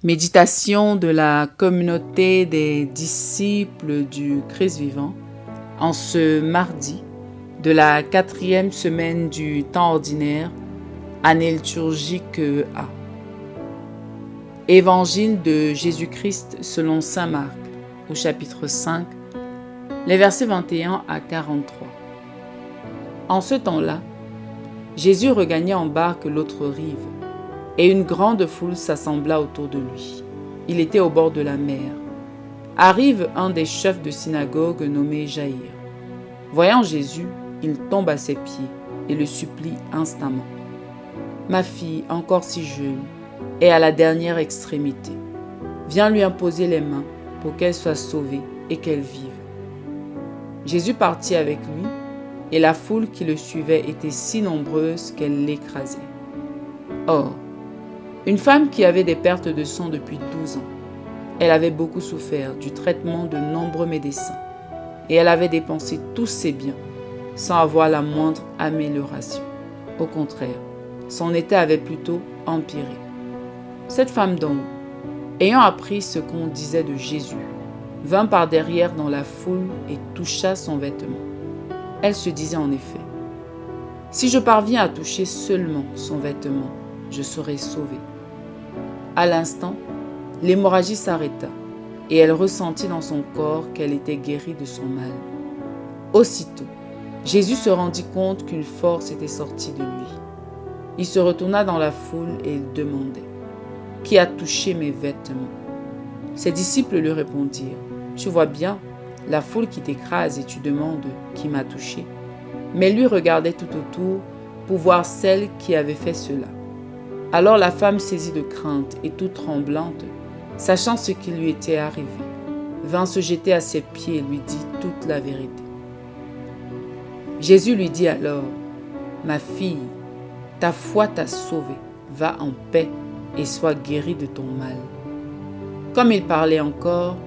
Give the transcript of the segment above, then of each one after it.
Méditation de la communauté des disciples du Christ vivant en ce mardi de la 4e semaine du temps ordinaire, année liturgique A. Évangile de Jésus-Christ selon saint Marc, au chapitre 5, les versets 21 à 43. En ce temps-là, Jésus regagna en barque l'autre rive, et une grande foule s'assembla autour de lui. Il était au bord de la mer. Arrive un des chefs de synagogue nommé Jaïr. Voyant Jésus, il tombe à ses pieds et le supplie instamment. « Ma fille, encore si jeune, est à la dernière extrémité. Viens lui imposer les mains pour qu'elle soit sauvée et qu'elle vive. » Jésus partit avec lui, et la foule qui le suivait était si nombreuse qu'elle l'écrasait. Or, une femme qui avait des pertes de sang depuis 12 ans. Elle avait beaucoup souffert du traitement de nombreux médecins et elle avait dépensé tous ses biens sans avoir la moindre amélioration. Au contraire, son état avait plutôt empiré. Cette femme donc, ayant appris ce qu'on disait de Jésus, vint par derrière dans la foule et toucha son vêtement. Elle se disait en effet, « Si je parviens à toucher seulement son vêtement, je serai sauvée. » À l'instant, l'hémorragie s'arrêta et elle ressentit dans son corps qu'elle était guérie de son mal. Aussitôt, Jésus se rendit compte qu'une force était sortie de lui. Il se retourna dans la foule et il demandait « Qui a touché mes vêtements ?» Ses disciples lui répondirent « Tu vois bien la foule qui t'écrase et tu demandes « Qui m'a touché ?» Mais lui regardait tout autour pour voir celle qui avait fait cela. Alors la femme, saisie de crainte et toute tremblante, sachant ce qui lui était arrivé, vint se jeter à ses pieds et lui dit toute la vérité. Jésus lui dit alors, « Ma fille, ta foi t'a sauvée, va en paix et sois guérie de ton mal. » Comme il parlait encore,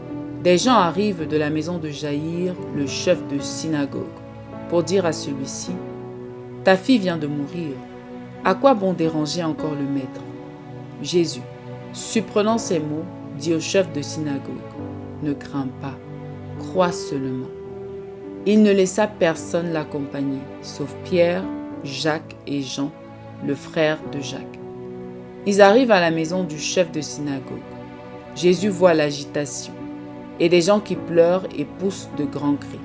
des gens arrivent de la maison de Jaïr, le chef de synagogue, pour dire à celui-ci, « Ta fille vient de mourir. À quoi bon déranger encore le maître ?» Jésus, supprenant ces mots, dit au chef de synagogue, « Ne crains pas, crois seulement. » Il ne laissa personne l'accompagner, sauf Pierre, Jacques et Jean, le frère de Jacques. Ils arrivent à la maison du chef de synagogue. Jésus voit l'agitation et des gens qui pleurent et poussent de grands cris.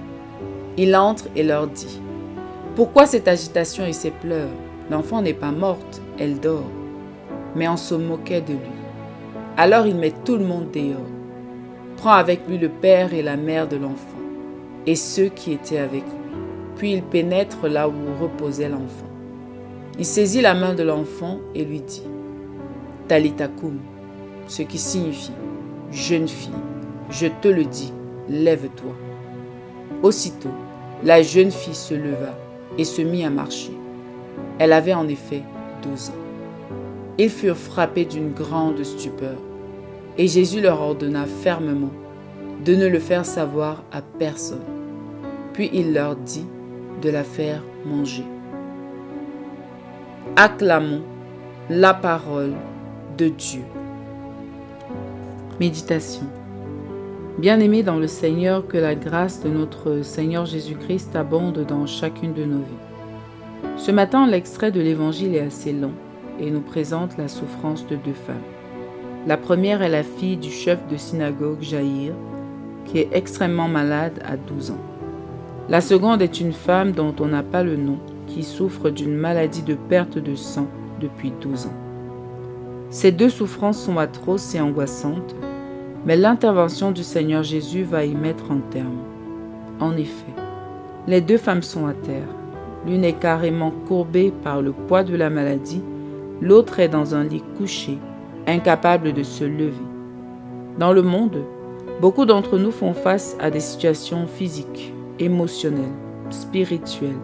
Il entre et leur dit, « Pourquoi cette agitation et ces pleurs ? L'enfant n'est pas morte, elle dort. » Mais on se moquait de lui. Alors il met tout le monde dehors, prend avec lui le père et la mère de l'enfant, et ceux qui étaient avec lui. Puis il pénètre là où reposait l'enfant. Il saisit la main de l'enfant et lui dit, « Talitha koum », ce qui signifie, « Jeune fille, je te le dis, lève-toi. » Aussitôt, la jeune fille se leva et se mit à marcher. Elle avait en effet 12 ans. Ils furent frappés d'une grande stupeur, et Jésus leur ordonna fermement de ne le faire savoir à personne. Puis il leur dit de la faire manger. Acclamons la parole de Dieu. Méditation. Bien-aimés dans le Seigneur, que la grâce de notre Seigneur Jésus-Christ abonde dans chacune de nos vies. Ce matin, l'extrait de l'Évangile est assez long et nous présente la souffrance de deux femmes. La première est la fille du chef de synagogue Jaïr, qui est extrêmement malade à 12 ans. La seconde est une femme dont on n'a pas le nom, qui souffre d'une maladie de perte de sang depuis 12 ans. Ces deux souffrances sont atroces et angoissantes, mais l'intervention du Seigneur Jésus va y mettre un terme. En effet, les deux femmes sont à terre. L'une est carrément courbée par le poids de la maladie, l'autre est dans un lit couché, incapable de se lever. Dans le monde, beaucoup d'entre nous font face à des situations physiques, émotionnelles, spirituelles,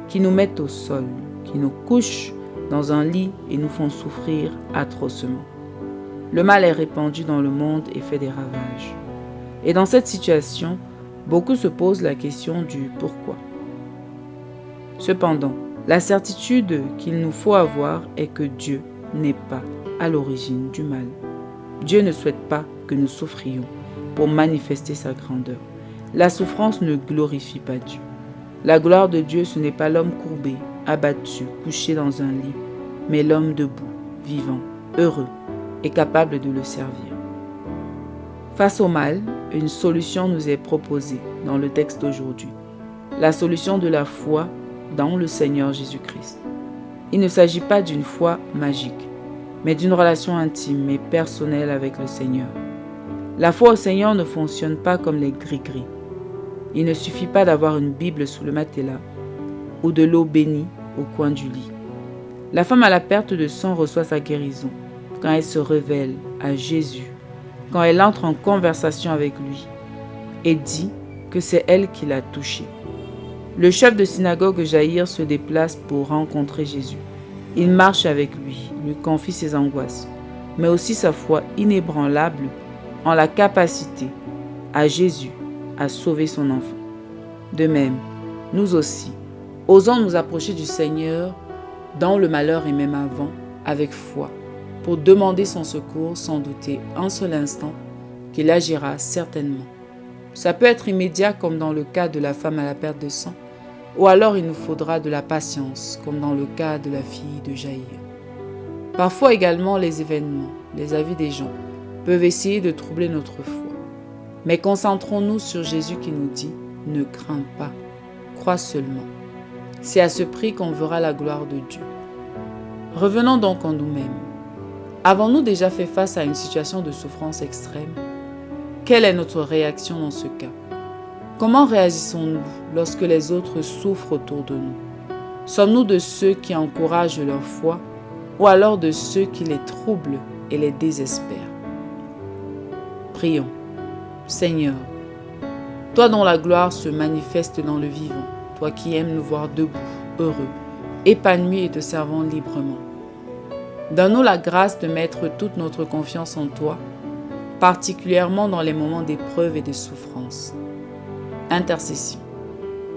qui nous mettent au sol, qui nous couchent dans un lit et nous font souffrir atrocement. Le mal est répandu dans le monde et fait des ravages. Et dans cette situation, beaucoup se posent la question du pourquoi. Cependant, la certitude qu'il nous faut avoir est que Dieu n'est pas à l'origine du mal. Dieu ne souhaite pas que nous souffrions pour manifester sa grandeur. La souffrance ne glorifie pas Dieu. La gloire de Dieu, ce n'est pas l'homme courbé, abattu, couché dans un lit, mais l'homme debout, vivant, heureux et capable de le servir. Face au mal, une solution nous est proposée dans le texte d'aujourd'hui. La solution de la foi dans le Seigneur Jésus-Christ. Il ne s'agit pas d'une foi magique, mais d'une relation intime et personnelle avec le Seigneur. La foi au Seigneur ne fonctionne pas comme les gris-gris. Il ne suffit pas d'avoir une Bible sous le matelas ou de l'eau bénie au coin du lit. La femme à la perte de sang reçoit sa guérison quand elle se révèle à Jésus, quand elle entre en conversation avec lui et dit que c'est elle qui l'a touché. Le chef de synagogue Jaïr se déplace pour rencontrer Jésus. Il marche avec lui confie ses angoisses, mais aussi sa foi inébranlable en la capacité à Jésus à sauver son enfant. De même, nous aussi, osons nous approcher du Seigneur dans le malheur et même avant, avec foi, pour demander son secours sans douter un seul instant qu'il agira certainement. Ça peut être immédiat comme dans le cas de la femme à la perte de sang, ou alors il nous faudra de la patience comme dans le cas de la fille de Jaïr. Parfois également les événements, les avis des gens peuvent essayer de troubler notre foi. Mais concentrons-nous sur Jésus qui nous dit « Ne crains pas, crois seulement ». C'est à ce prix qu'on verra la gloire de Dieu. Revenons donc en nous-mêmes. Avons-nous déjà fait face à une situation de souffrance extrême? Quelle est notre réaction dans ce cas? Comment réagissons-nous lorsque les autres souffrent autour de nous? Sommes-nous de ceux qui encouragent leur foi ou alors de ceux qui les troublent et les désespèrent? Prions. Seigneur, toi dont la gloire se manifeste dans le vivant, toi qui aimes nous voir debout, heureux, épanouis et te servant librement. Donne-nous la grâce de mettre toute notre confiance en toi, particulièrement dans les moments d'épreuve et de souffrance. Intercession.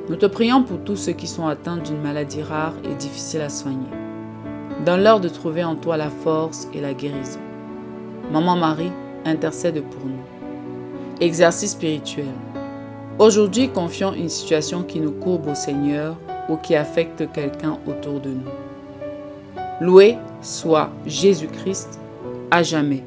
Nous te prions pour tous ceux qui sont atteints d'une maladie rare et difficile à soigner. Donne-leur de trouver en toi la force et la guérison. Maman Marie, intercède pour nous. Exercice spirituel. Aujourd'hui, confions une situation qui nous courbe au Seigneur ou qui affecte quelqu'un autour de nous. Loué soit Jésus-Christ à jamais.